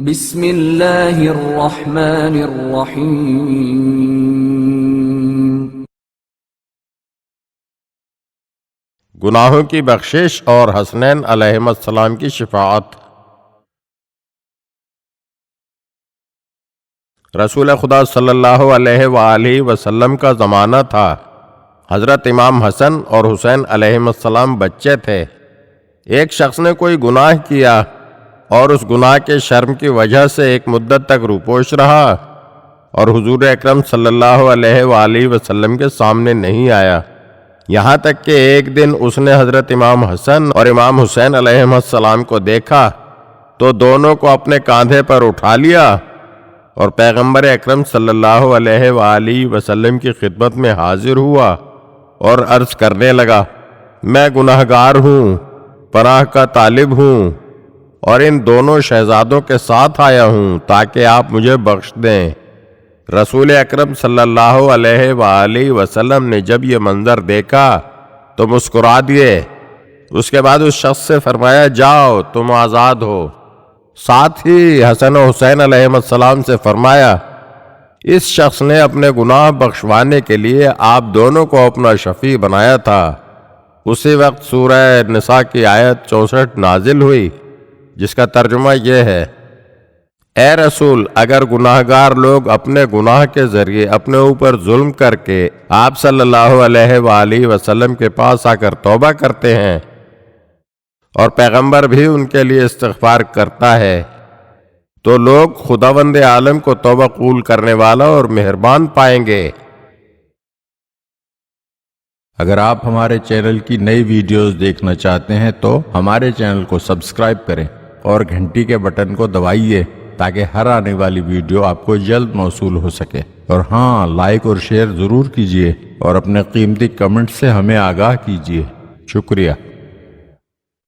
بسم اللہ الرحمن الرحیم۔ گناہوں کی بخشش اور حسنین علیہم السلام کی شفاعت۔ رسول خدا صلی اللہ علیہ وآلہ وسلم کا زمانہ تھا۔ حضرت امام حسن اور حسین علیہم السلام بچے تھے۔ ایک شخص نے کوئی گناہ کیا اور اس گناہ کے شرم کی وجہ سے ایک مدت تک روپوش رہا اور حضور اکرم صلی اللہ علیہ وآلہ وسلم کے سامنے نہیں آیا، یہاں تک کہ ایک دن اس نے حضرت امام حسن اور امام حسین علیہم السلام کو دیکھا تو دونوں کو اپنے کاندھے پر اٹھا لیا اور پیغمبر اکرم صلی اللہ علیہ وآلہ وسلم کی خدمت میں حاضر ہوا اور عرض کرنے لگا، میں گناہگار ہوں، پناہ کا طالب ہوں اور ان دونوں شہزادوں کے ساتھ آیا ہوں تاکہ آپ مجھے بخش دیں۔ رسول اکرم صلی اللہ علیہ وآلہ وسلم نے جب یہ منظر دیکھا تو مسکرا دیے۔ اس کے بعد اس شخص سے فرمایا، جاؤ تم آزاد ہو۔ ساتھ ہی حسن و حسین علیہ السلام سے فرمایا، اس شخص نے اپنے گناہ بخشوانے کے لیے آپ دونوں کو اپنا شفیع بنایا تھا۔ اسی وقت سورہ نساء کی آیت 64 نازل ہوئی، جس کا ترجمہ یہ ہے، اے رسول، اگر گناہگار لوگ اپنے گناہ کے ذریعے اپنے اوپر ظلم کر کے آپ صلی اللہ علیہ وآلہ وسلم کے پاس آ کر توبہ کرتے ہیں اور پیغمبر بھی ان کے لیے استغفار کرتا ہے تو لوگ خداوند عالم کو توبہ قبول کرنے والا اور مہربان پائیں گے۔ اگر آپ ہمارے چینل کی نئی ویڈیوز دیکھنا چاہتے ہیں تو ہمارے چینل کو سبسکرائب کریں اور گھنٹی کے بٹن کو دبائیے تاکہ ہر آنے والی ویڈیو آپ کو جلد موصول ہو سکے، اور ہاں، لائک اور شیئر ضرور کیجیے اور اپنے قیمتی کمنٹ سے ہمیں آگاہ کیجیے۔ شکریہ۔